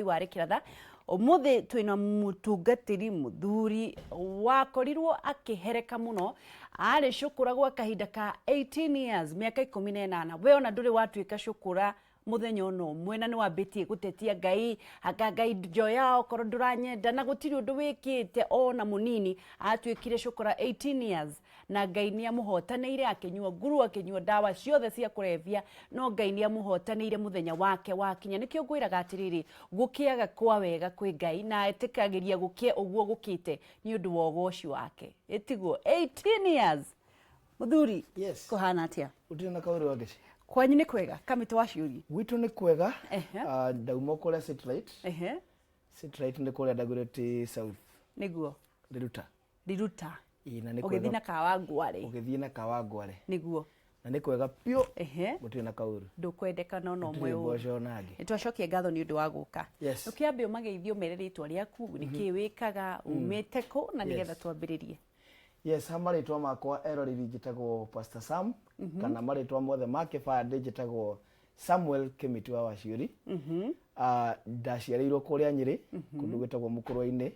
Wari kiratha umuthi twina mutungatiri muthuri wakorirwo akihereka muno ari Chokora gwa kahinda ka 18 years miaka 18 we ona nduri watuika Chokora muthenya ono mwena ni wambitie gutetia Ngai aka Ngai njoya okoro nduranyenda na gutiri undu wikite ona munini atuikire Chokora 18 years na Ngai ni amuhotaneire akinyua nguru akinyua dawa ciothe cia kurevia no Ngai ni amuhotaneire muthenya wake wakinya nikio ngwiraga atiriri gukiaga kwa wega kwi Ngai na etikagiria gukie uguo gukite ni undu wa ugoci wake itigo 18 years muthuri yes kuhana atia utina kauri wageci kwanyu ni kwega kamito Wachiuri gwitu ni kwega ndauma kuria satellite satellite ni kuria Dagoretti South niguo Riruta ina ni kwega ugithina Kawangware ugithina Kawangware niguo na ni kwega pio gutina kauri ndukwendeka no mwe mboco nagi nitwacokia ngatho ni undu wa guka yes ukiambe umageithio mereritwa riaku niki wikaga umite ko na nigetha twambiririe yes hamaritwa makwa eroriri njitagwo Pastor Sam kana maritwa mothe make fande njitagwo Samuel Kimiti wa Wachiuri ndaciarirwo kuria Nyeri kundu gwetagwo Mukurwa-ini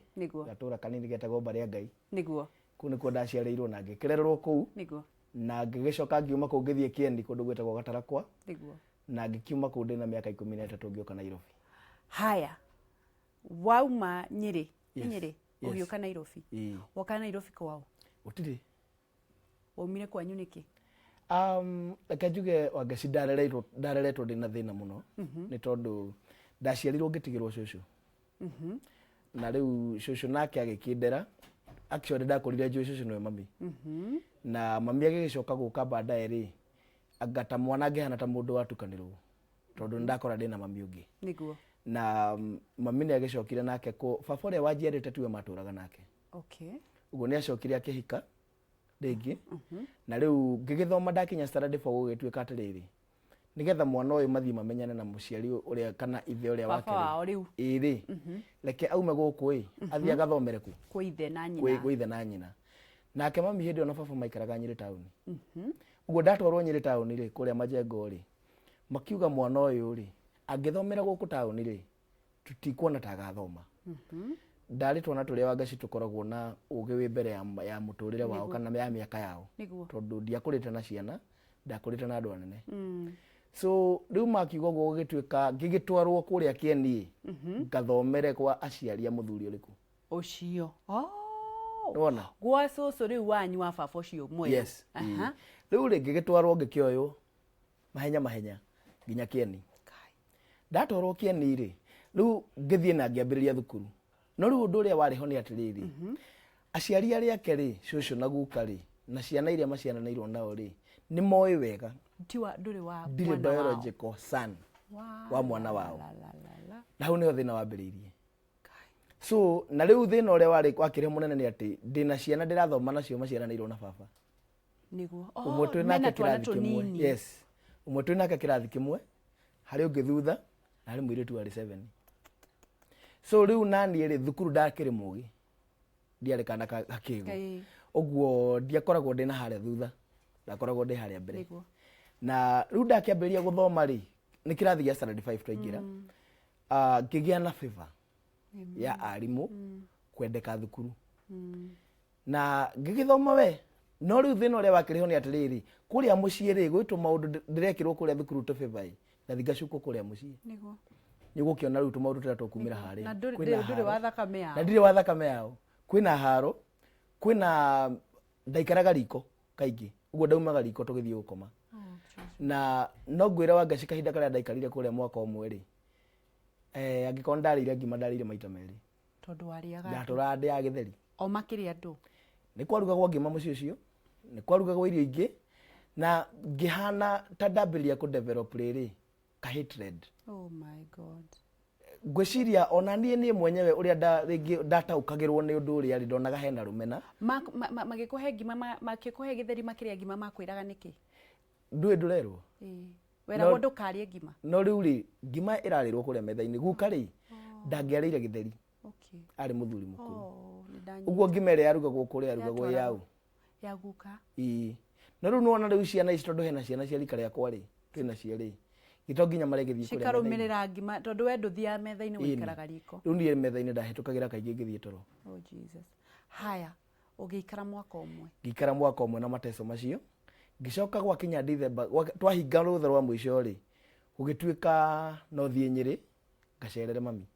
gatura kanini getagwo Baria Ngai niguo kuni ko ndaciarirwo na ngikererwo kuu niguo na ngigicoka ngiuma kuu ngithie Kiendi kundu gwetagwo Gatarakwa niguo na ngikiuma kuu ndina miaka 13 ngioka Nairobi haya wauma Nyeri Nyeri ugioka Nairobi woka Nairobi kwao utiri waumire kwanyu niki akajuge wagaci ndareretwo ndina thina muno ni tondu ndaciarirwo ngitigirwo cucu na riu cucu nake agikindera actually ndakorire njui cucu no mami na mami agigicoka guka baadaye ri agata mwana ngihana ta mundu watukanirwo tondu ndakora ndina mami ungi niguo na mami ni agicokire nake ko baba ria wanjiarite tiwe maturaga nake okay ugo ni acokire akihika ringi na riu ngigithoma ndakinya standard 4 gugituika atiriri nigetha mwana uyu mathi mamenyane na muciari uria kana ithe uria wake iri leke aume guku athia gathomere ku kuithe na nyina kuithe na nyina nake mami hindi ona baba maikaraga Nyeri town ugo ndatwarwo Nyeri town ri kuria majengo ri makiuga mwana uyu ri angithomera guku town ri tutikuona ta gathoma ndaritwo na turia wagaci tukoragwo na uge wi mbere ya muturire wao kana ya miaka yao tondu ndiakurite na ciana ndakurite na andu anene so riu makiuga go gituika ngigitwarwo kuria Kieni ngathomere kwa aciari a muthuri uriku ucio wona gwa cucu riu wanyu wa baba ucio mwe yes riu ri ngigitwarwo ngikioyo mahenya nginya Kieni ndatwarwo Kieni ri riu ngithie na ngiambiriria thukuru no riu undu uria wariho ni atiriri aciari aria keri cucu na guka ri na ciana iria maciananairwo nao ri ni moi wega tiwa nduri wa mwana biological son wa mwana wao na hu niho thina wambiriirie so na riu thina uria wari kwakire munene ni ati ndina ciana ndirathoma nacio maciananairwo na baba niguo umwe twinake kirathi kimwe yes umwe twinake kirathi kimwe hari ungi thutha na hari mwiritu ari 7 so riu nani ri thukuru ndakiri mugi ndiari kana hakigo oguo ndiakoragwo ndina haria thutha ndakoragwo ndi haria mbere na riu ndakiambiria guthoma ri ni kirathi gia standard 5 twaingira ngigia na favor ya arimu kwendeka thukuru na ngigithoma we no riu thina uria wakiriho ni atiriri kuria mucii ri gwitwo maundu ndirekirwo kuria thukuru to favor na thigacuko kuria mucii niguo nigukiona riu tumaundu tira tukumira haria na nduri wa thakame yao na ndiri wa thakame yao kwina haro kwina ndaikaraga riko kaingi uguo ndaumaga riko tugithie gukoma na no ngwira wagaci kahinda karia ndaikarire kuria mwaka umwe ri angikon ndarire ngima ndarire maita meri tondu wariaga ndatura ndi ya githeri o makiri andu ni kwarugagwo ngima mucio cio ni kwarugagwo irio ingi na ngihana ta ndambiria ku develop riri ka hatred oh my god ngwiciria ona nie mwenyewe uria ndataukagirwo ni undu uria ri ndonaga hena rumena magikuhe ngima makikuhe githeri makiria ngima makwiraga niki ndurerwo wera ndu karie ngima no riu ri ngima irarirwo kuria metha-ini guka ri ndangiarire githeri ari muthuri mukuru uguo ngima iria yarugagwo kuria arugagwo yau ya guka no riu nuona riu ciana ici tondu hena ciana cia rika riakwa ri twina cia ri gito nginya maregithie kuria cikarumirira ngima tondu we nduthia metha-ini wikaraga riko riu nie metha-ini ndahitukagira kaingi ngithie toro. Oh Jesus. Haya ugiikara mwaka umwe ngikara mwaka umwe na mateso macio ngicoka gwakinya December twahinga rutha rwa mwisho ri gugituika no thie Nyeri ngacerere mami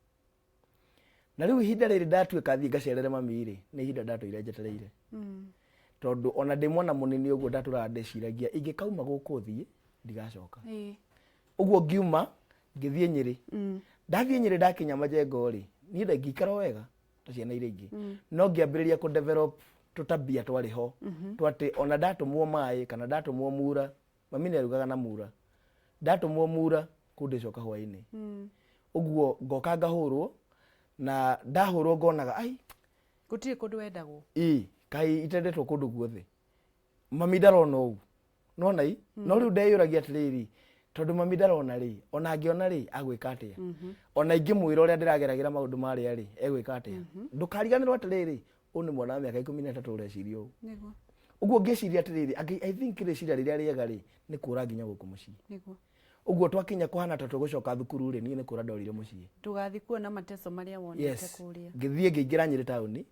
na riu ihinda riri ndatuika thie ngacerere mami ri ni ihinda ndatuire njetereire tondu ona ndi mwana munini uguo ndaturaga ndeciragia ingikauma guku thie ndigacoka uguo ngiuma ngithie Nyeri ndathie Nyeri ndakinya majengo ri ni ngikara wega ta ciana iria ingi no ngiambiriria ku develop tutabia twari ho twati ona ndatumwo mai kana ndatumwo mura mami ni arugaga na mura ndatumwo mura kundicoka hwaini uguo ngoka ngahurwo na ndahurwo ngonaga ai gutiri kundu wendagwo kai itendetwo kundu guothe mami ndarona ugu nona no riu ndeyuragia atiriri tondu mami ndarona ri ona ngiona ri agwika atia ona ingimwira uria ndirageragira maundu maria ri egwika atia ndukariganirwo atiriri uni mwana wa miaka 13 ureciria ugu niguo uguo ngeciria atiriri I think reciria riria riega ri ni kura nginya guku mucii niguo uguo twakinya kuhana ta tugucoka thukuru ri ni kura ndorire mucii tugathi kuona mateso maria wonete kuria ngithie ngingira Nyeri tauni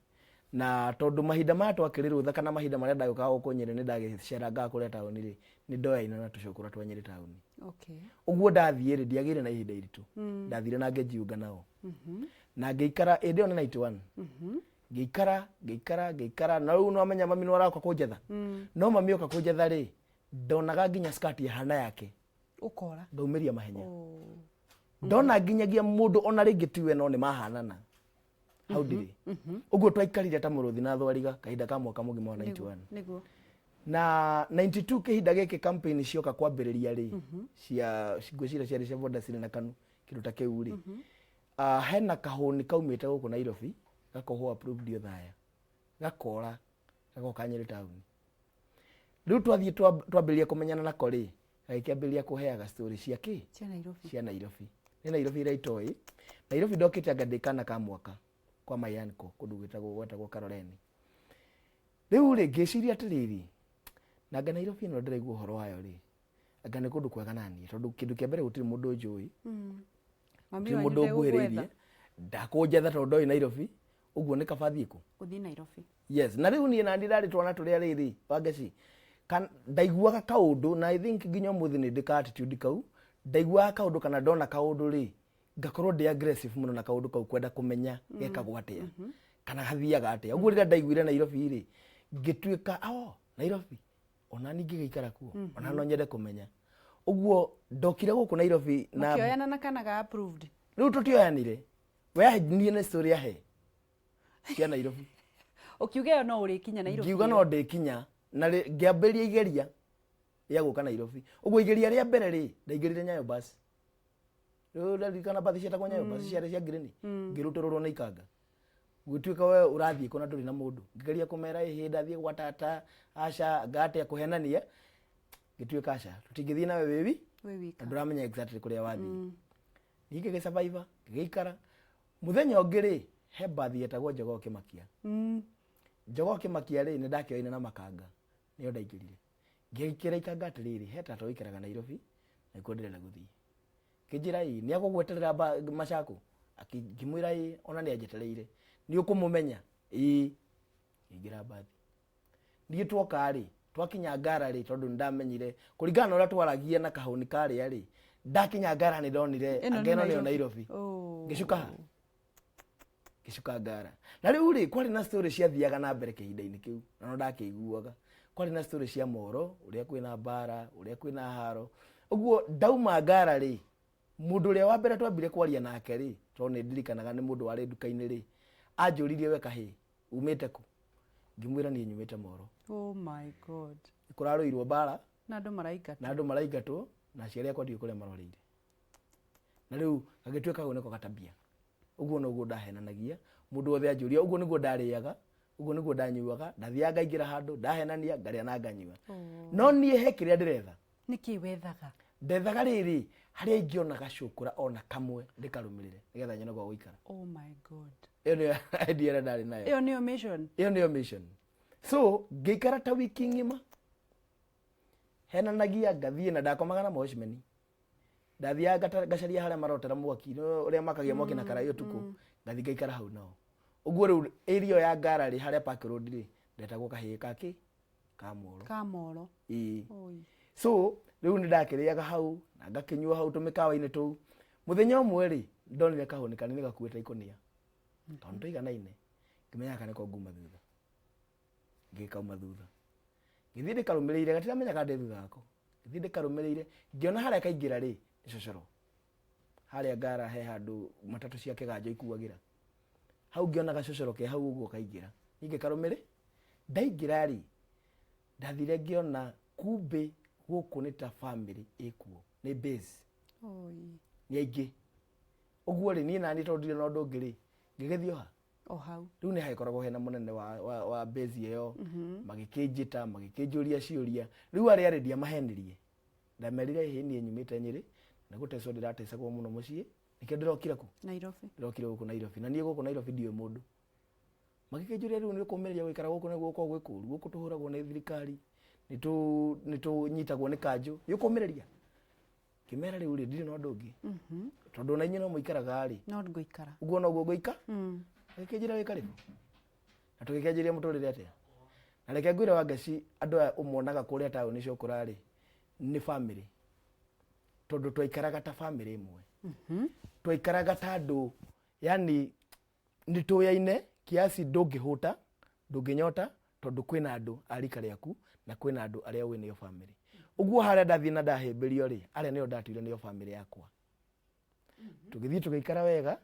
na tondu mahinda ma twakirirwo thaka na mahinda maria ndagioka guku Nyeri ni ndagiceranga kuria tauni ri ni ndoyaina na tucukura twa Nyeri tauni uguo ndathie ri ndiagire na ihinda iritu ndathire na ngijiunga nao na ngiikara indi ona 91 Geikara na riu no amenya mami no arakwa kunjetha no mami oka kunjetha ri ndonaga nginya skirt ya hana yake ukora ngaumiria mahenya ndona nginyagia mundu ona ringi tiwe no ni mahanana how did uguo twaikarire ta muruthi na thwariga kahinda ka mwaka mugima wa 91 niguo na 92 kihinda giki campaign cioka kwambiriria ri cia ngwicira cia cia boda siri na kanu kindu ta kiu ri hena kahuni kaumite guku Nairobi gakoho approved dio thaya gakora gagoka Nyeri town riu twathie twambiria kumenyana nako ri gakiambiria kuheaga story cia ki cia Nairobi ni Nairobi ira itoi Nairobi ndokite anga ndikana ka mwaka kwa mayanko kundu gwetagwo Karoleni riu ri ngiciria atiriri na anga Nairobi no ndiraigua uhoro wayo ri anga ni kundu kwega nani tondu kindu kia mbere gutiri mundu njui mami mundu ngwiririe ndakunjetha tondu oi Nairobi uguo ni kabathie ku uthi Nairobi yes na riu ni na ndirari twana turia riri wangeci kan ndaiguaga kaundu na I think nginya muthi ni ndika attitude kau ndaiguaga kaundu kana ndona kaundu ri ngakorwo ndi aggressive muno na kaundu kau kwenda kumenya gekagwo atia kana hathiaga atia uguo rira ndaiguire Nairobi ri ngituika Nairobi ona ningi geikara kuo ona no nyende kumenya uguo ndokire guku Nairobi na kioyana na kana ga approved riu tutioyanire we ni na story ya he cia Nairobi ukiuga no uri kinya Nairobi ngiuga no ndikinya na ngiambiria igeria ya guka Nairobi uguo igeria ria mbere ri ndaigerire Nyayo bus riu ndarikana bathi cia takwa Nyayo bus cia green ngirutorwo na ikanga gutuika we urathie kuna nduri na mundu ngigeria kumera ihinda thie gwa tata aca ngate ya kuhenania gituika aca tutingithie nawe wewe wika nduramenya exactly kuria wathie nige survivor ngiikara muthenya ongiri he bathi yetagwo Njogo Kimakia Njogo Kimakia ri ni ndakioina na makanga niyo ndaingirire ngikira ikanga atiriri he tata oikeraga Nairobi na ikondirera guthii kijira ni agugweterera macako akimwira ona ni ajetereire ni ukumumenya ingira bathi ndi twoka ri twakinya Ngara ri tondu ndamenyire kuringana ora twaragia na kahuni kari ri ndakinya Ngara ni ndonire angeno ni Nairobi ngicuka Ngara na riu ri kwari na story cia thiaga na mbere kihinda-ini kiu na no ndakiguaga kwari na story cia moro uria kwina bara uria kwina haro uguo ndauma Ngara ri mundu uria wa mbere twambire kwaria nake ri tone ndirikanaga ni mundu wari nduka-ini ri anjuririe we kahi umite ku ngimwira ni nyumite moro oh my god kuraruirwo bara na andu maraigatwo na ciari akwa ndio kuria marorire na riu agituika guneko gatabia uguo no guo ndahenanagia mundu wothe anjuria uguo niguo ndariaga uguo niguo ndanyuaga ndathiaga ingira handu ndahenania ngaria na nganyua no nie he kiria ndiretha niki wethaga ndethaga riri haria ingionaga Chokora ona kamwe ndikarumirire nigetha nyone gwa guikara oh my god iyo ni idea ndari nayo iyo niyo mission so ngikara ta wiki ngima henanagia ngathie na ndakomaga na moshmeni ndathiaga gacaria haria marotera mwaki uria makagia mwaki na karai utuku ngathi ngaikara hau nao uguo riu area ya ngara ri haria Park Road ri ndetagwo kahii kaki kamoro so riu ni ndakiriaga hau na ngakinyua hau tumikawa-ini tu muthenya umwe ri ndonire kahuni kanini gakuite ikonia tondu tuiganaine ngimenya kana ko nguma thutha ngikauma thutha ngithii ndikarumirire gatiramenya kana ndi thutha wako ngithii ndikarumirire ngiona haria kaingira ri icocoro haria ngara he handu matatu cia kiganjo ikuagira hau ngiona gacocoro ke hau uguo kaingira ninge karumire ndaingira ri ndathire ngiona kumbe guku ni ta family ikuo ni base ni aingi uguo ri ni nani tondire no ndu ngiri ngigethio ha hau riu ni haikoragwo hena munene wa base iyo magikinjita magikinjuria ciuria riu aria rendia mahenirie ndamerire hini nyumite Nyeri na guteco ndiratecagwo muno mucii nikio ndirokira ku Nairobi ndirokira guku Nairobi na nie guku Nairobi ndiwe mundu magikinjuria riu ni kumeria gwikara guku niguo kwa gwikuru guku tuhuragwo ni thirikari nitu nyitagwo ni kanju yukumireria kimera riu ri ndiri no ndungi tondu na inyi no muikaraga ri no nguikara uguo no guo nguika gikinjira wi karibu na tugikenjiria muturire atia na reke ngwire Wangeci andu umuonaga kuria tauni Chokora ri ni family tondu twaikaraga ta family imwe twaikaraga ta andu yani ni tuyaine kiasi ndungihuta ndunginyota tondu kwina andu arika riaku na kwina andu aria wina yo family uguo haria ndathie na ndahimbirio ri aria nio ndatuire niyo family yakwa tugithii tugiikara wega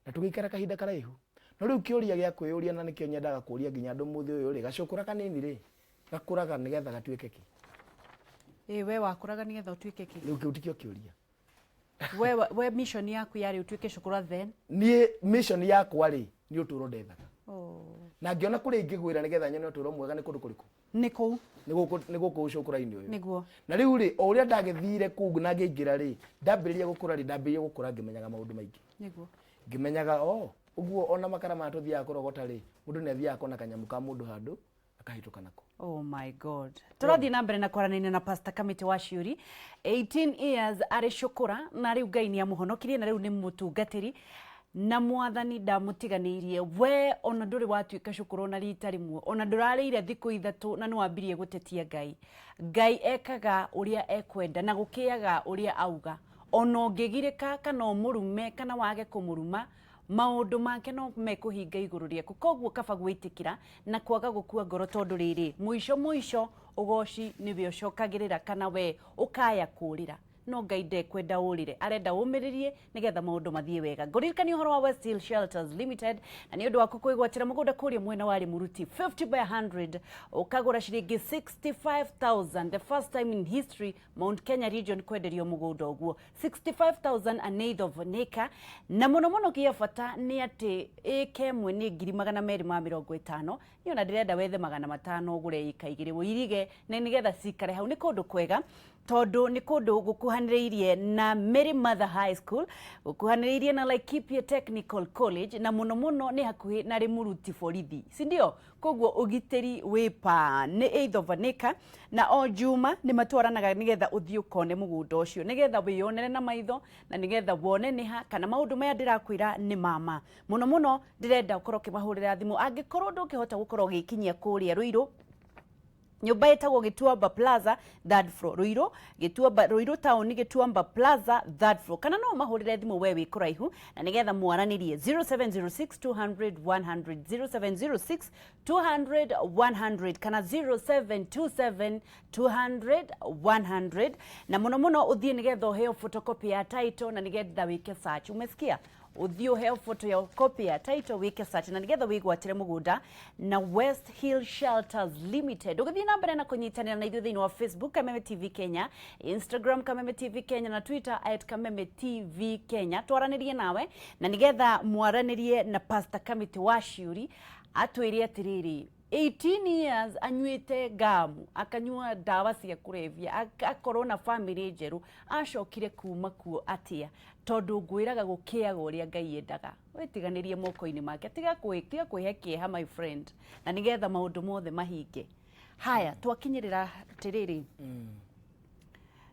na tugiikara kahinda karaihu no riu kiuria gia kwiyuria na nikio nyendaga kuria nginya andu muthi uyu ri Gacokora kanini ri gakuraga nigetha gatuike ki we wakuraga nigetha utuike ki riu kiu tikio kiuria we mission yaku yari utuike Chokora then ni mission yakwa ri ni uturo ndethaga na ngiona kuri ingigwira nigetha nyone uturo mwega ni kundu kuriku ni guku Chokora-ini uyu niguo na riu ri o uria ndagithire kugu na ngingira ri ndambiriria gukura ri ndambiriria gukura ngimenyaga maundu maingi niguo ngimenyaga uguo ona makara matuthiaga kurogota ri mundu ni athiaga kona kanyamu ka mundu handu akahituka nako oh my god turathi na mbere na kwaranaine na Pastor Kamiti Wachiuri 18 years ari Chokora na riu Ngai ni amuhonokirie na riu ni mutungatiri na mwathani ndamutiganirie we ona nduri watuika Chokora na rita rimwe ona ndurarire thiku ithatu na nwambirie gutetia Ngai ekaga uria ekwenda na gukiaga uria auga ona ungigirika kana umurume kana wage kumuruma maundu make no mekuhinga iguru riaku koguo kaba gwitikira na kwaga gukua ngoro tondu riri mwisho ugoci niwe ucokagirira kana we ukaya kurira no Ngai ndekwenda urire arenda umiririe nigetha maundu mathie wega ngoririkani uhoro wa West Hill Shelters Limited na ni undu waku kwigwatira mugunda kuria mwena wari muruti 50 by 100 ukagura ciringi 65,000 the first time in history Mount Kenya region kwenderio mugunda uguo 65,000 an eighth of an acre na muno kia fata ni ati eke mwe ni 250 ni ona ndirenda wethe 500 ugure ika igire wirige na nigetha cikare hau ni kundu kwega tondu ni kundu gukuhaniriirie na Mary Mother High School gukuhaniriirie na Laikipia Technical College na muno ni hakuhi na rimuruti borithi sindio koguo ugiteri wipa ni 8th of an acre na o juma ni matwaranaga nigetha uthii ukone mugunda ucio nigetha wiyonere na maitho na nigetha wone ni ha kana maundu maya ndirakwira ni mama muno ndirenda ukorwo kimahurira thimu angikorwo ndungihota gukorwo gikinyia kuria Ruiru nyumba etagwo Gituamba Plaza third floor Ruiru town Gituamba Plaza third floor kana no mahurire thimu we wi kuraihu na nigetha mwaranirie 0706 200 100 0706 200 100 kana 0727 200 100 na muno uthie nigetha uheo photocopy ya title na nigetha wike search umesikia uthio heo photo ya copy ya title wike search na nigetha wigwatire mugunda na West Hill Shelters Limited ugathie na mbere na kunyitanira na ithuĩ thĩinĩ wa Facebook Kameme TV Kenya, Instagram Kameme TV Kenya na Twitter @Kameme TV Kenya twaranirie nawe na nigetha mwaranirie na Pastor Kamiti Wachiuri atwĩrie atiriri 18 years anyuite gamu akanyua dawa cia kurevia akorwo na family njeru acokire kuma kuo atia tondu ngwiraga gukiaga uria Ngai endaga witiganirie moko-ini make tiga kwihe kieha my friend na nigetha maundu mothe mahinge haya twakinyirira tiriri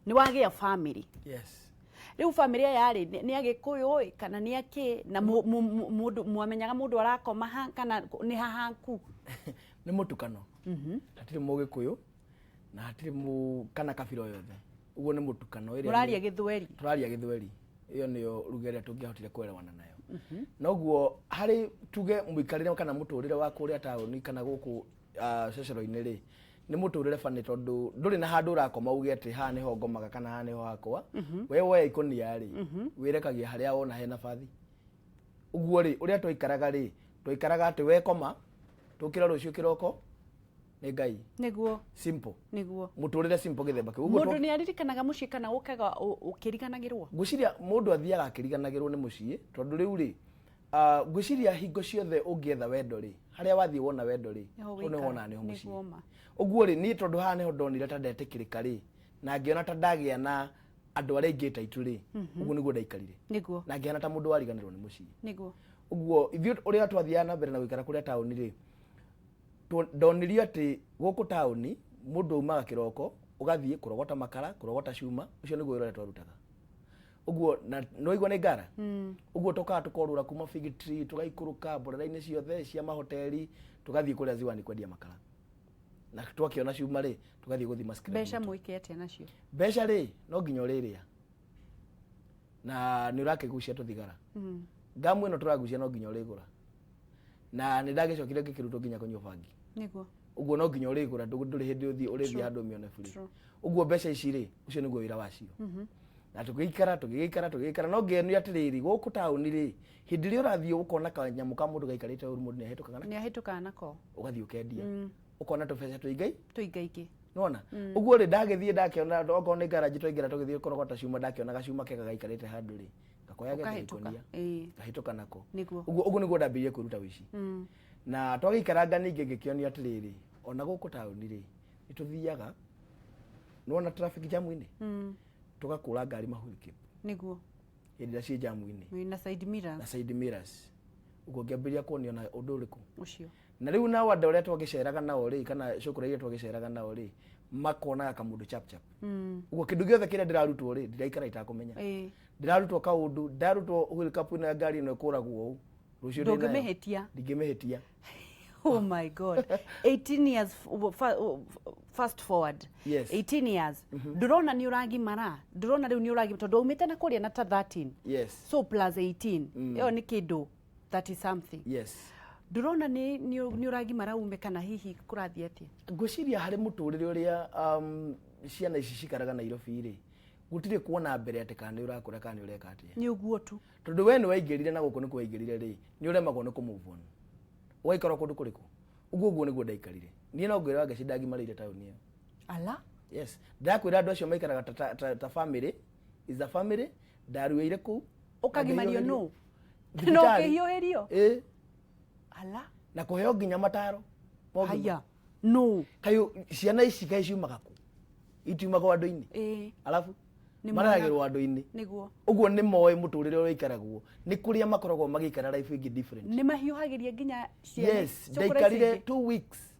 ni wagia family yes riu family yari ni agikuyu kana ni aki na mundu mwamenyaga mundu arakoma ha kana ni hahanku ni mutukano hatire mugikuyu na hatire kana kabira yothe uguo ni mutukano ire turaria githweri iyo niyo rugeria tungihotire kwelewana nayo noguo hari tuge muikarire kana muturire wa kuria tauni kana guku cecero-ini ri ni muturire fani tondu nduri na handu urakoma uge ati ha niho ngomaga kana ha niho hakwa we woya ikonia ri wirekagia haria wona hena bathi uguo ri uria twaikaraga ati we koma tukira rucio kiroko ni ngai niguo simple niguo muturire simple githemba kiu mundu ni aririkanaga mucii kana ukaga ukiriganagirwo guciria mundu athiaga akiriganagirwo ni mucii tondu riu ri guciria hingo ciothe ungietha wendo ri haria wathie wona wendo ri one wona ni mucii uguo ri ni tondu ha niho ndonire ta ndetikirika ri na ngiona ta ndagia na andu aria ingi taitu ri uguo niguo ndaikarire niguo na ngiona ta mundu wariganirwo ni mucii niguo uguo ithio uria twathiaga na mbere na guikara kuria tauni ri ndonirio ati guku tauni mundu umaga kiroko ugathie kurogota makara kurogota cuma ucio niguo wira twarutaga uguo no igwa ni ngara uguo toka tukorura kuma fig tree tugaikuruka borera-ini ciothe cia mahoteli tugathie kuria ziwani kwendia makara na twakiona cuma ri tugathie guthima scrap besha muike atia nacio besha ri no nginya uriria na ni urakigucia tuthigara ngamu ino turagucia no nginya urigura na ni ndagicokire ngikiruto nginya kunywa bangi niguo uguo no nginya urigura nduri hindi uthie urithia handu mione free uguo besha ici ri ucio niguo wira wacio na tugikara no ngeni atiriri guku tauni ri hindi ri urathie ukona kanyamu ka mundu gaikarite uru mundu ni ahitukaga nako ugathie ukendia ukona tubesha tuingaiki nona uguo ri ndagithie ndakiona okorwo ni garage twaingira tugithie kurogota cuma ndakiona gacuma kega gaikarite handu ri gakoya gethikonia gahituka nako uguo niguo ndambirie kuruta wici na twagikaranga ningi ngikionia atiriri ona guku tauni ri nituthiaga nona traffic jamu-ini tugakura ngari mahurike niguo hindi cia jamu-ini na side mirrors uguo ngiambiria kuoniona undu uriku ucio na riu na wanda uria twagiceraga nao ri kana Chokora iria twagiceraga nao ri makona kamundu chap uguo kindu giothe kiria ndirarutwo ri ndiraikara itakumenya ndirarutwo kaundu ndarutwo wheel cup na ngari no ikuragwo u rucio ndingimehetia oh my god 18 years fast forward yes. 18 years ndurona ni uragimara ndurona riu ni uragimara tondu umite na kuria na ta 13 yes so plus 18 yo ni kindu 30 something yes ndurona ni uragimara ume kana hihi kurathi atia ngwiciria hari muturire uria ciana ici cikaraga Nairobi ri gutire kuona mbere ati kana urakura kana ureka atia ni uguo tu tondu we ni waingirire na guku ni kwaingirire ri ni uremagwo ni kumove on waikara kundu kuriku uguo niguo ndaikarire nie no ngwira ngeci ndagimarire tauni iyo ala yes ndakwira andu acio maikaraga ta family is a family ndaruire ku ukagimario no kihioherio ala na kuheo nginya mataro haya no kayo ciana ici kai ciumaga ku itiumaga andu-ini alafu maragirwo andu-ini niguo uguo ni moe muturire uri ikaragwo ni kuria makoragwo magikara life ingi different ni mahiuhagiria nginya ciana yes ndaikarire 2 weeks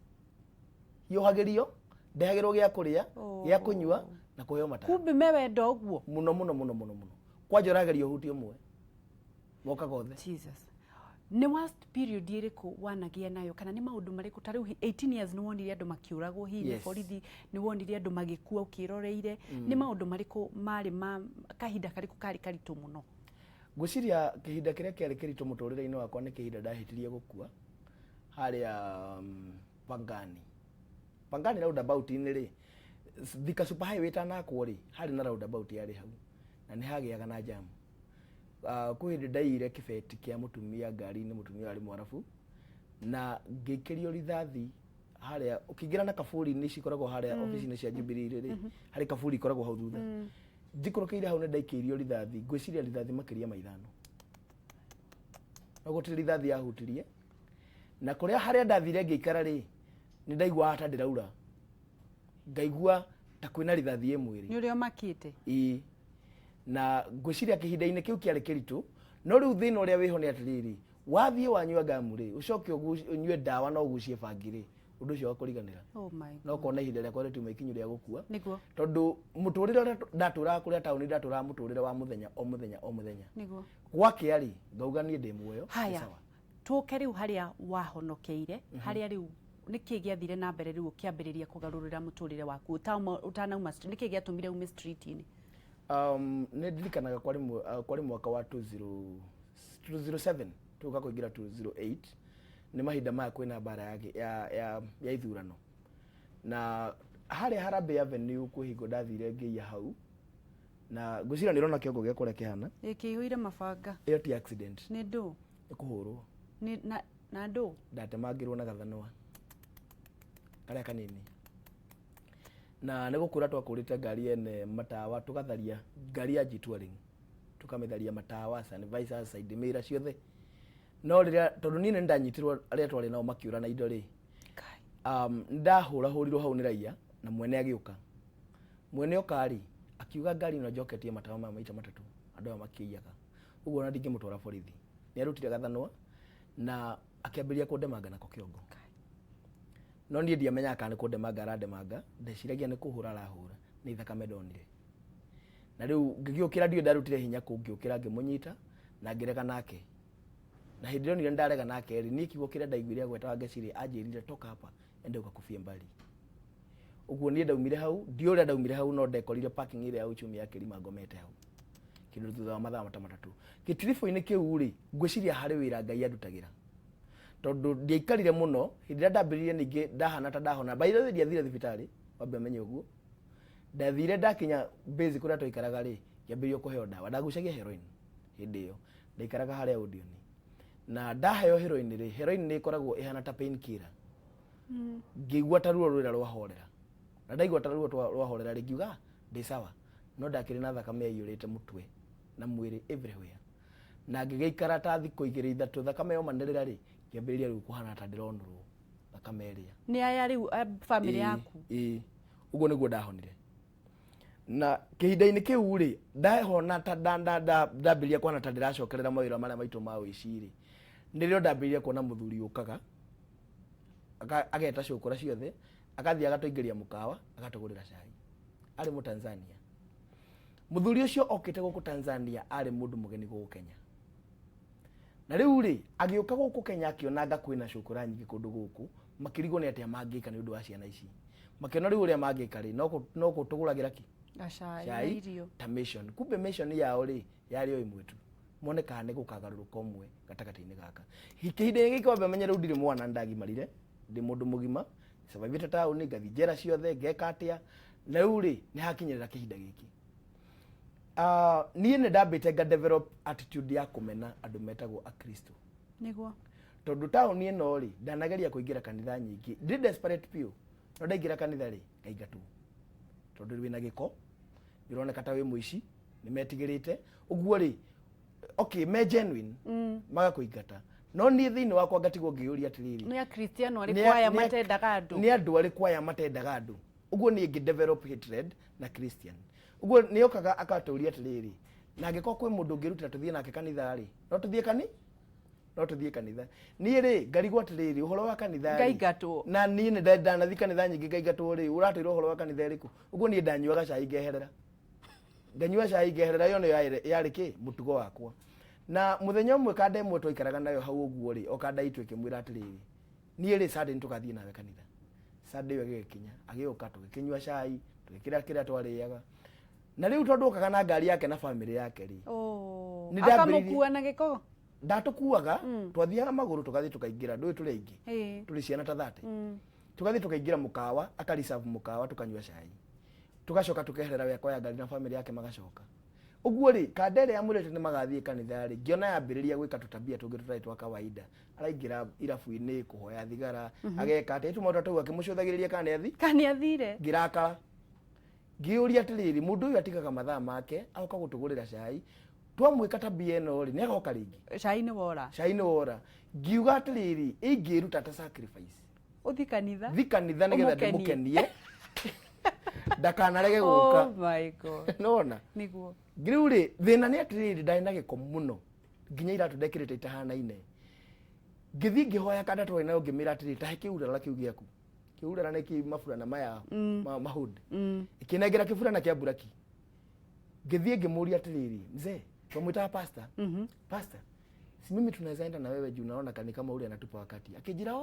hiuhagirio ndehagirwo gia kuria gia kunyua na kuheo mataro kumbe mewe ndo uguo muno kwanja uragerio huti umwe moka gothe Jesus ni worst period iriku wanagia nayo kana ni maundu mariku tariu 18 years ni wonire andu makiuragwo hihi yes. Borithi ni wonire andu magikua ukiroreire ni maundu mariku mari kahinda kariku kari karitu muno ngwiciria kihinda kiria kiari kiritu muturire-ini wakwa ni kihinda ndahitirie gukua haria Pangani roundabout ini ri Thika super highway tanakwo ri hari na roundabout yari hau na ni hagiaga na jamu kuhindi ndaire kibeti kia mutumia ngari-ini mutumia ari mwarafu na ngikirio rithathi haria ukingira na kaburi ni cikoragwo haria office-ini cia Jubilee ri hari kaburi ikoragwo hau thutha njikurukiire hau ni ndaikirio rithathi ngwiciria rithathi makiria maithano no gutiri rithathi yahutirie na kuria haria ndathire ngikara ri ni ndaigua hata ndiraura ngaigua ta kwina rithathi imwe ri ni urio makite na ngwiciria kihinda-ini kiu kiari kiritu no riu thina uria wiho ni atiriri wathie wanyua ngamu ri ucoke unyue dawa no ugucie bangi ri undu ucio wakuriganira oh my god no kona ihinda rĩakwa rĩtiuma ikinyu rĩa gũkua niguo tondu muturire ũrĩa ndatũraga kũrĩa taũni ndatũraga muturire wa muthenya o muthenya niguo gwake ari ngauga niĩ ndĩ muoyo haya tuke riu haria wahonokeire haria riu niki giathire na mbere riu kiambiriria kugarurira muturire waku utanauma niki giatumire ume street ini nĩ ndirikanaga kwari mwaka wa 2007 tuka kuingira 2008 nĩ mahinda maya kwĩna mbara ya ithurano na harĩa Harambee Avenue kũhingo ndathire ngĩia hau na ngwĩciria nĩ ũrona kĩongo gĩakwa ũrĩa kĩhana kĩihũire mabanga ĩyo ti accident nĩ ndũ nĩ kũhũrwo na ndũ ndatemangĩrwo na gathanwa karĩa kanini na nĩ gũkũra twakũrĩte ngari ene matawa tugatharia ngari ya G-touring tukamitharia matawa sanvisors side mirror ciothe no rĩrĩa tondũ niĩ nĩ ndanyitirwo arĩa twarĩ nao makiũra na indo rĩ ndahũrahũrirwo hau nĩ raia na mwene agĩũka mwene okari akiuga ngari ĩno njoketie matawa maya maita matatũ andũ aya makĩiyaga ũguo na ndingĩmũtwara borithi nĩ arutire gathanwa na akĩambĩrĩria kũndemanga nako kĩongo no niĩ ndiamenyaga kana nĩ kũndemanga arandemanga ndeciragia nĩ kũhũra arahũra nĩ thakame ndonire na rĩu ngĩgĩũkĩra ndiũ ndarutire hinya kũngĩũkĩra ngĩmũnyita na ngĩrega nake na hĩndĩ ĩyo nire ndarega nake rĩ niĩ kiugo kĩrĩa ndaiguire gwetaga ngeciri anjĩrire toka hapa ende ukakufie mbali ũguo niĩ ndaumire hau ndiũrĩa ndaumire hau no ndekorire parking ĩrĩa ya uchumi ya Kĩrima ngomete hau kĩndũ thutha wa mathaa matatũ gĩtiribũ-inĩ kĩu rĩ ngwĩciria harĩ wĩra Ngai andutagĩra tondu ndiaikarire muno hĩndĩ ĩrĩa ndambĩrĩirie ningĩ ndahana ta ndahona by the way ndiathire thibitarĩ wambe menye ũguo ndathire ndakinya base kũrĩa twaikaraga rĩ ngĩambĩrĩrio kũheo ndawa ndagucagia heroin hĩndĩ ĩyo ndaikaraga harĩa Odeoni na ndaheo heroin rĩ heroin nĩ ĩkoragwo ĩhana ta pain killer ngĩigua ta ruo rwĩra rwahorera na ndaigua ta ruo rwahorera rĩ ngiuga ndĩ sawa no ndakĩrĩ na thakame yaiyũrĩte mũtwe na mwĩrĩ everywhere na ngĩgĩikara ta thikũ 2-3 thakame yomanĩrĩra rĩ ngĩambĩrĩria rĩu kũhana ta ndĩronũrwo thakame ĩrĩa nĩ aya rĩu family yaku ũguo nĩguo ndahonire na kĩhinda-inĩ kĩu rĩ ndahona ta ndambĩrĩria kuona ta ndĩracokerera mawĩra marĩa maitũ ma ũici rĩ nĩrĩo ndambĩrĩria kuona mũthuri ũkaga ageta Chokora ciothe agathiĩ agatũingĩria mũkawa agatũgũrĩra cai arĩ Mũtanzania mũthuri ũcio okĩte gũkũ Tanzania arĩ mũndũ mũgeni gũkũ Kenya na rĩu rĩ agĩũka gũkũ Kenya akĩonaga kwĩna Chokora nyingĩ kũndũ gũkũ makĩrigwo nĩ atĩa mangĩka nĩ ũndũ wa ciana ici makĩona rĩu ũrĩa mangĩka rĩ no gũtũgũragĩra ki cai irio ta mission kumbe mission yao rĩ yarĩ o imwe tu mone kana nĩ gũkagarũrũka ũmwe gatagatĩ-inĩ gaka kĩhinda-inĩ gĩkĩ wambe menye rĩu ndirĩ mwana ndagimarire ndĩ mũndũ mũgima survived taũni ngathi njera ciothe ngeka atĩa na rĩu rĩ nĩ hakinyĩrĩra kĩhinda gĩkĩ niĩ nĩ ndambĩte nga develop attitude ya kũmena andũ metagwo akristo nĩguo tondũ taũni ĩno rĩ ndanageria kũingĩra kanitha nyingĩ ndĩ desperate piũ no ndaingĩra kanitha rĩ ngaingatwo tondũ wĩna gĩko nĩũroneka ta wĩ mũici nĩ metigĩrĩte ũguo rĩ okay me genuine magakũingata no niĩ thĩinĩ wakwa ngatigwo ngĩũria atĩrĩrĩ nĩ akristiano arĩ kwaya matendaga andũ nĩ andũ arĩ kwaya matendaga andũ ũguo niĩ ngĩ develop hatred na Christian ũguo nĩ okaga akatũria atĩrĩrĩ na angĩkorwo kwĩ mũndũ ũngĩrutĩra tũthiĩ nake kanitha rĩ no tũthiĩ kanitha niĩ rĩ ngarigwo atĩrĩrĩ ũhoro wa kanitha ngaingatwo na niĩ nĩ ndanathi kanitha nyingĩ ngaingatwo rĩ ũratwĩra ũhoro wa kanitha ĩrĩkũ ũguo niĩ ndanyuaga cai ngeherera nganyua cai ngeherera yo nĩ yarĩ kĩ mũtugo wakwa na mũthenya ũmwe kanda ĩmwe twaikaraga nayo hau ũguo rĩ okanda itu ĩkĩmwĩra atĩrĩrĩ niĩ rĩ Sunday nĩtũgathiĩ nawe kanitha Sunday ĩyo ĩgĩkinya agĩũka tũgĩkĩnyua cai tũgĩkĩrĩa kĩrĩa twarĩaga na rĩu tondũ okaga na ngari yake na family yake rĩ akamũkua na gĩko ndatũkuaga twathiaga magũrũ tũgathiĩ tũkaingĩra ndũĩ tũrĩ aingĩ tũrĩ ciana ta 30 tũgathiĩ tũkaingĩra mũkawa akariserve mũkawa tũkanyua cai tugacoka tukeherera wekwa ya ngari na family yake magacoka ũguo rĩ kanda ĩrĩa amwĩrĩte nĩ magathiĩ kanitha rĩ ngĩona yambĩrĩria gwĩka tũtabia tũngĩ tũtarĩ twa kawaida araingĩra irabu-inĩ kũhoya thigara ageka atĩ tũmaũndũ tũu akĩmũcũthagĩrĩria kana athire ngĩrakara ngĩũria atĩrĩrĩ mũndũ ũyũ atigaga mathaa make agoka gũtũgũrĩra cai twamwĩka tabia ĩno rĩ nĩagoka rĩngĩ cai nĩ wora ngiuga atĩrĩrĩ ingĩruta ta sacrifice ũthi kanitha nĩgetha ndĩmũkenie ndakanarege gũka oh my god nona nĩguo rĩu rĩ thĩna nĩ atĩrĩrĩ ndarĩ na gĩko mũno nginya iratũ ndekĩrĩte itahanaine ngĩthiĩ ngĩhoya kanda twarĩ nayo ngĩmĩra atĩrĩrĩ tahe kĩurara kĩu gĩaku kiura na ki mafurana maya mahud ikinegera kifurana kia buraki githie ngimuria atiriri mzee twamwita pastor pastor si mimi tunaweza enda na wewe juu naona kama ule anatupa wakati akijira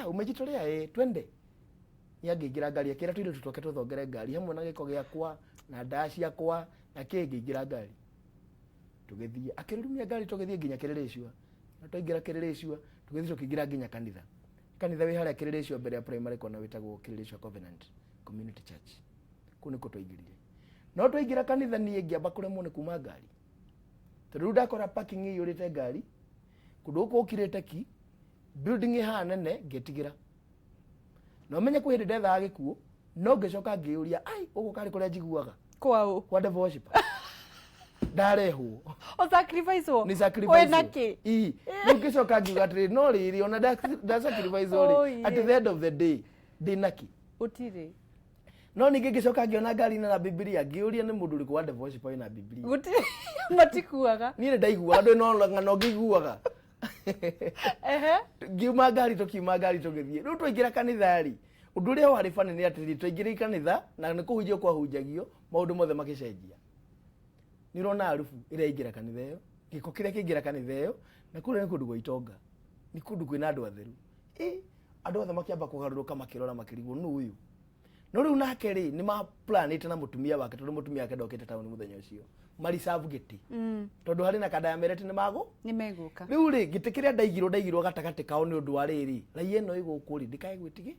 umejitolea twende niangigira ngari akira twile tutoke tuthongere ngari hamwe na giko giakwa na ndaci yakwa na kingigira ngari tugithie akirurumia ngari tugithie nginya Kirerecua na twaingira Kirerecua tugithie tukigira nginya kanitha wi haria Kirerecua mbere ya primary kona witagwo Kirerecua Covenant Community Church kuni ko twaingirire no twaingira kanitha nie ngiamba kuremwo ni kuma ngari tondu ndakora parking iyurite ngari kundu uko ukirite ki building ihana nene ngetigira no menye ku hindi ndetha gikuo no ngicoka ngiuria uko kari kuria njiguaga kwao kwa devil worship ndarehu o sacrifice ni sacrifice we naki ngicoka ngiuga atiri no riri ona da sacrifice ori at the end of the day dinaki utire no ningi ngicoka ngiona ngari na Biblia ngiuria ni mundu uriku wa devil worship na Biblia utire matikuaga ni ndaiguaga ndu no ngano ngiguaga ngiuma ngari tugithie riu twaingira kanithari undu uria wari fani ni atiri twaingira kanitha na ni kuhunjio kwa hunjagio maundu mothe makicenjia ni rona arufu iraingira kanitha iyo giko kiria kiingira kanitha iyo na kuria ni kundu gwa itonga ni kundu kwina andu atheru andu othe makiamba kugaruruka makirora makirigwo nu uyu no riu nake ri ni ma planete na mutumia wake tondu mutumia wake ndokite tauni muthenya ucio mari sabu giti tondu hari na kadayamerete ni meguka riu ri giti kiria ndaigirwo gatagati kao ni undu wa riri rai eno iguku ri ndikai gwitigi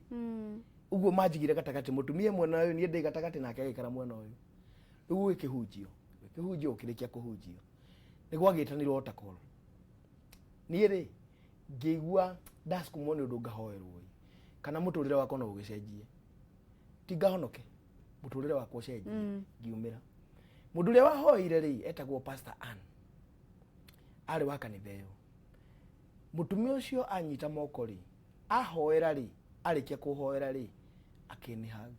uguo manjigire gatagati mutumia mwena uyu ni ndai gatagati nake agikara mwena uyu riu kihunjio kirikia kuhunjio ni gwagitanirwo otakoro ni ri ngigua ndasukumwo ni undu ngahoerwo kana muturire wakwa no ugicenjie tigahonoke muturire wakwa ucenjie ngiumira mundu uria wahoire ri etagwo Pastor Ann ari wa kanitha iyo mutumia ucio anyita moko ri ahoera ri arikia kuhoera ri akinihaga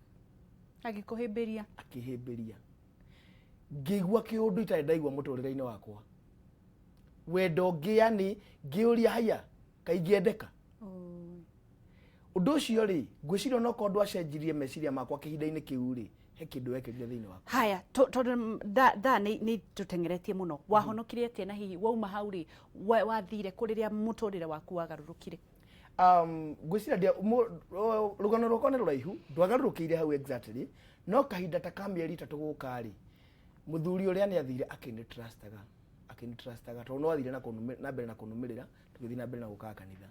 akihimbiria ngigua kiundu itari ndaigua muturire-ini wakwa wendo ngiani ngiuria haya kaingiendeka undu ucio ri ngwiciria no kondu acenjirie meciria makwa kihinda-ini kiu ri he kindu wekirire thiini wakwa haya tondu ni tutengeretie muno wahonokirie atia na hihi wauma hau ri wathire kuriria muturire waku wagarurukire ngwiciria rugano rwakwa ni ruraihu ndwagarurukire hau exactly no kahinda ta kamieri 3 guka ri muthuri uria ni athire akini trustaga tondu no athire na mbere na kunumirira tugithii na mbere na guka kanitha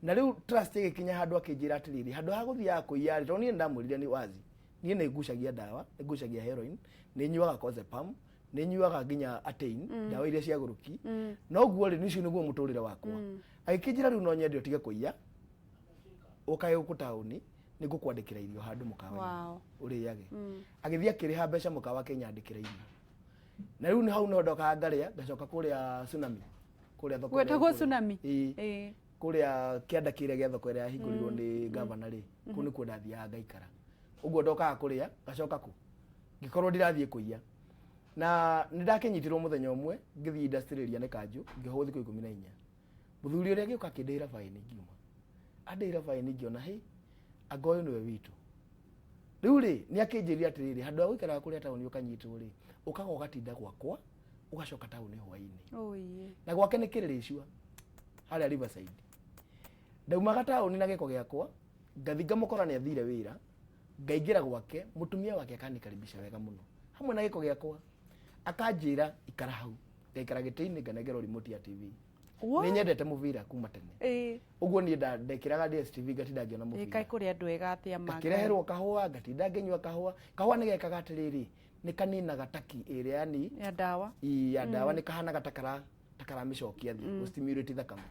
na riu trust igikinya handu akinjira atiriri handu ha guthia kuiyari tondu ni ndamwirire ni wazi ni ngucagia ndawa ngucagia heroin ni nyuaga cozepam ni nyuaga nginya attain ndawa iria cia guruki no guo ri nicio niguo muturire wakwa agikinjira riu no nyende utige kuiya ukae uku tauni nigukwandikira irio handu mukawa uriage agithia kiriha mbeca mukawa kenyandikira irio na riu ni hau no ndoka ngaria ngacoka kuria tsunami kuria thoko gwetagwo tsunami kuria kianda kiria gia thoko iria hingurirwo ni governor ri kuni kundathia ngaikara uguo ndoka kuria gacoka ku ngikorwo ndirathie kuiya na nindakinyitirwo muthenya umwe ngithii industry ria ni kanju ngiho thiku 14 muthuri uria gioka kindira fine ngiuma andira fine ngiona agoyo niwe witu riu ri ni akinjiria atiriri handu ha guikara kuria tauni ukanyitwo ri ukaga ugatinda gwakwa ugacoka tauni hwaini na gwake ni Kirerecua haria Riverside ndaumaga tauni na giko giakwa ngathinga mukora ni athire wira ngaingira gwake mutumia wake akanikaribisha wega muno hamwe na giko giakwa akanjira ikara hau ngaikara giti-ini nganengerwo remote ya TV ni nyendete muvira kuma tene uguo ni ndekiraga DSTV ngatinda ngiona muvira kai kuri andu ega atia manga kireherwo kahua ngatinda nginywa kahua ni gekaga atiriri ni kanina gataki iria yani ya dawa ya dawa ni kahana takara micokia thi go stimulate thakame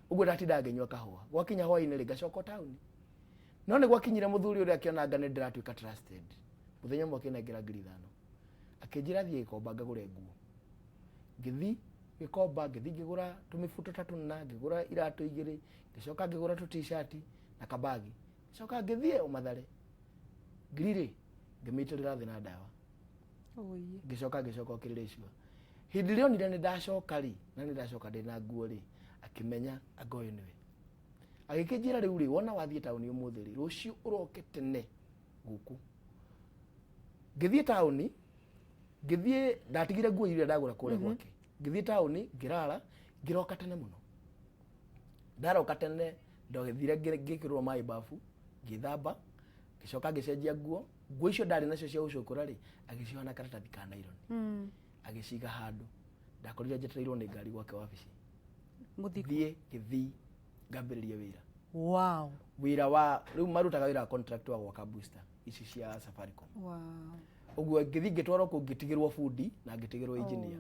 uguo ndatinda nginywa kahua gwakinya hwaini ri ngacoka tauni no ni gwakinyire muthuri uria akiona ngane ndiratuika trusted muthenya mwe akinengera 5,000 akinjira thie ikomba ngagure nguo ngithi gikomba ngithi ngigura tumifuto 3 na ngigura iratu 2 ngicoka ngigura tu t-shirt na kabagi ngicoka ngithie umathare ngirire ngimitirira thi na dawa ngicoka Kirerecua hindi rio nire ni ndacoka ri na ni ndacoka ndina nguo ri akimenya agoyo niwe agikinjira riu ri wona wathie tauni umuthi ri rucio uroke tene guku ngithie tauni ngithie ndatigire nguo iria ndagura kure gwake ngithie tauni ngirara ngiroka tene muno ndaroka tene ndogithire ngikirwo mai bafu ngithamba ngicoka ngicenjia nguo icio ndari nacio cia ucukura ri agiciona karatathi ka nylon agiciga handu ndakorire njetereirwo ni ngari gwake wabici muthithie githi ngambiririe wira wira wa riu marutaga wira contract wa gwaka booster ici cia Safaricom uguo ngithi ngitwarwo ku ngitigirwo fundi na ngitigirwo engineer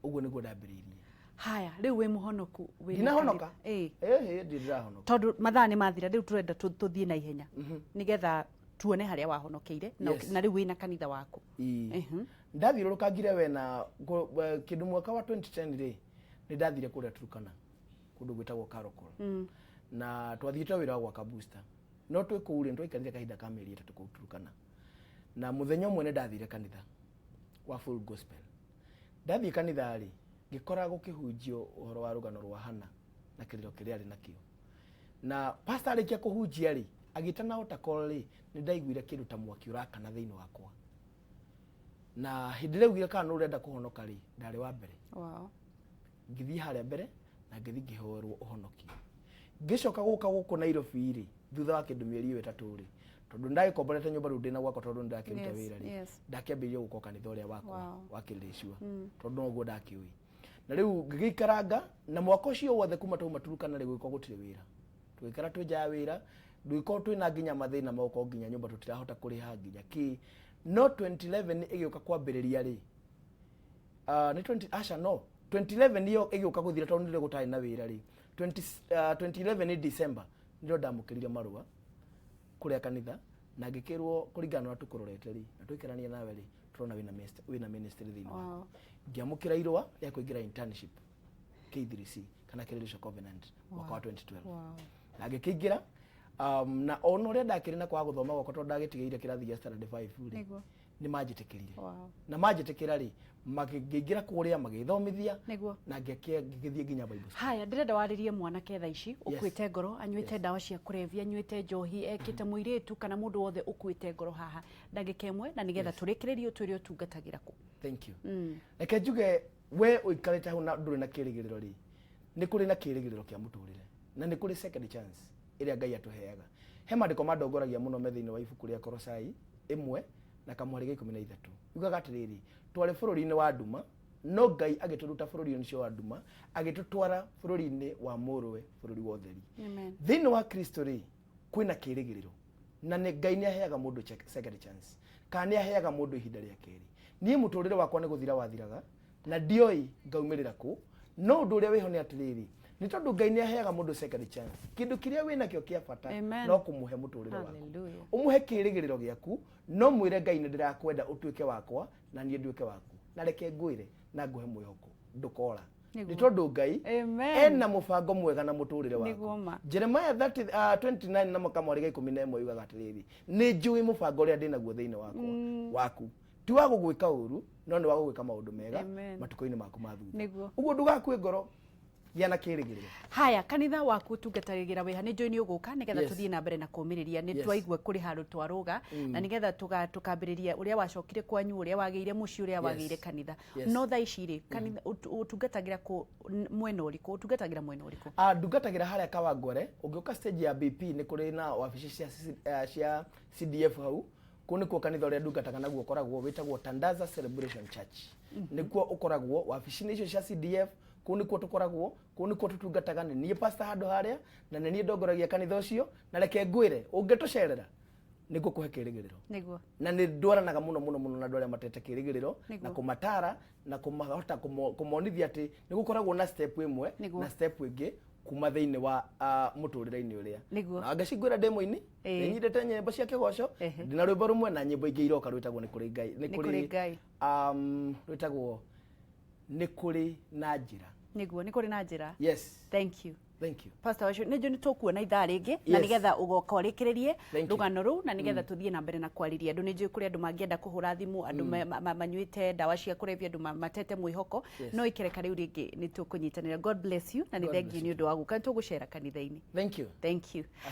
uguo niguo ndambiririe. Haya riu wi muhonoku wina honoka ndirahonoka tondu mathaa ni mathira riu turenda tuthie na ihenya nigetha tuone haria wahonokeire na riu wina kanitha waku. Ndathiurukangire we na kindu mwaka wa 2010 ri ni ndathire kuria Turkana kundu gwitagwo Karokoro na twathiite wira wa booster no twi kuuri twikarire kahinda ka mieri 3 ku Turkana na muthenya umwe ni ndathire kanitha wa full gospel. Ndathie kanitha ri ngikora gukihunjio uhoro wa rugano rwa Hana na kiriro kiria ari nakio na pastor arikia kuhunjia ri agitana otakoro ri ni ndaiguire kindu ta mwaki urakana thiini wakwa na hindi riu gira kana urenda kuhonoka ri ndari wa mbere ngithie haria mbere na ngithi ngihoerwo uhonokio ngicoka guka guku Nairobi ri thutha wa kindu mieri 3 ri tondu ndaikomborete nyumba riu ndina gwakwa tondu ndakiruta wira ri ndakiambiria guko kanitha uria wakwa wakirishwa tondu noguo ndakiui na riu ngikaranga na mwaka ucio wothe kuma tu Turkana riu gwiko gutire wira twikara twija wira ndwiko twina nginya mathina moko nginya nyumba tutirahota kuriha nginya ki no 2011 igioka kwambiriria ri ni 2011 iyo igioka guthira tondu ndire gutari na wira ri 2011 December ndio ndamukirire marua kuria kanitha na ngikirwo kuringana na tukurorete ri na twikarania nawe ri turona wina ministry thini ngiamukira irwa ya kuingira internship K3C kana Creation Covenant mwaka wa 2012 na ngikingira na ono ria ndakiri na kwa guthoma gwakwa tondu ndagitigire kirathi gia standard 5 ri ni majitikirire na majitikira ri magingira kuria magithomithia na ngigithie nginya Bible. Haya ndirenda waririe mwana ketha ici ukwite ngoro anywite dawa cia kurevia anywite njohi ekite muiritu kana mundu wothe ukwite ngoro haha ndagika imwe na nigetha turikiririe utwire utungatagira ku. Thank you. Reke njuge we uikarite hau na nduri na kirigiriro ri ni kuri na kirigiriro kia muturire na ni kuri second chance iria Ngai atuheaga. He mandiko madongoragia muno methiini wa ibuku ria Kolosai 1 na kamwari 13 ugaga atiriri tware bururi-ini wa nduma no Ngai agituruta bururi-ini cio wa nduma agitutwara bururi-ini wa muruwe bururi wa utheri. Thiini wa Kristo ri kwina kirigiriro na ni Ngai ni aheaga mundu second chance kana ni aheaga mundu ihinda ria keri. Nie muturire wakwa ni guthira wathiraga na ndioi ngaumirira ku no ndu uria wiho ni atiriri ni tondu Ngai ni aheaga mundu second chance kindu kiria wina kio kia bata no kumuhe muturire waku umuhe kirigiriro giaku no mwire Ngai ni ndirakwenda utuike wakwa na nie nduike waku na reke ngwire na nguhe mwihoko ndukora ni tondu Ngai ena mubango mwega na muturire waku. Jeremiah 29 na makamwari 11 yugaga atiriri ni njui mubango ria ndinaguo thiini waku ti wa gugwika uru no ni wa gugwika maundu mega matuko-ini maku ma thutha uguo ndugakue ngoro yana kirigiriro. Haya kanitha waku tungatagira weha ni njoi ni uguka nigetha tuthie na mbere na kumiriria ni twaigua kuri handu twaruga na nigetha tukambiriria uria wacokire kwanyu uria wageire muci uria wageire kanitha no tha ici ri kanitha utungatagira ku mwena uriku utungatagira mwena uriku ndungatagira haria Kawangware ungiuka stage ya BP ni kuri na wabici cia CDF hau kuni kwa kanitha uria ndungataga naguo koragwo witagwo Tandaza Celebration Church nikuo ukoragwo wabici icio cia CDF kuni kwa tukoragwo kuni kwa tutungataga ni pastor handu haria na ni ndongoragia kanitha ucio na reke ngwire ungitucerera niguo kuhe kirigiriro na ni ndwaranaga muno na ndwara matete kirigiriro na kumatara na kumahota kumonithia ati nigukoragwo na step imwe na step ingi kuma thiini wa muturire-ini uria na ngacingwira demo-ini ninyitete nyimbo cia kigoco ndina rwimbo rumwe na nyimbo ingi iroka rwitagwo ni kuri Ngai rwitagwo ni kuri na njira niguo ni kuri na njira. Yes, thank you. Thank you. Pastor Wachiuri nĩ njũ nĩ tũkuona ithaa rĩngĩ na nĩgetha ũgoka ũrĩkĩrĩrie rũgano rũu na nĩgetha tũthiĩ na mbere na kwarĩria andũ. Nĩ njũĩ kũrĩ andũ mangĩenda kũhũra thimũ, andũ manyuĩte ndawa cia kũrebia, andũ matete mwĩhoko, no ikereka rĩu rĩngĩ nĩ tũkũnyitanĩra. God bless you na nĩ thengiũ nĩ ũndũ wa gũka, nĩ tũgũcera kanitha-inĩ. Thank you. Thank you.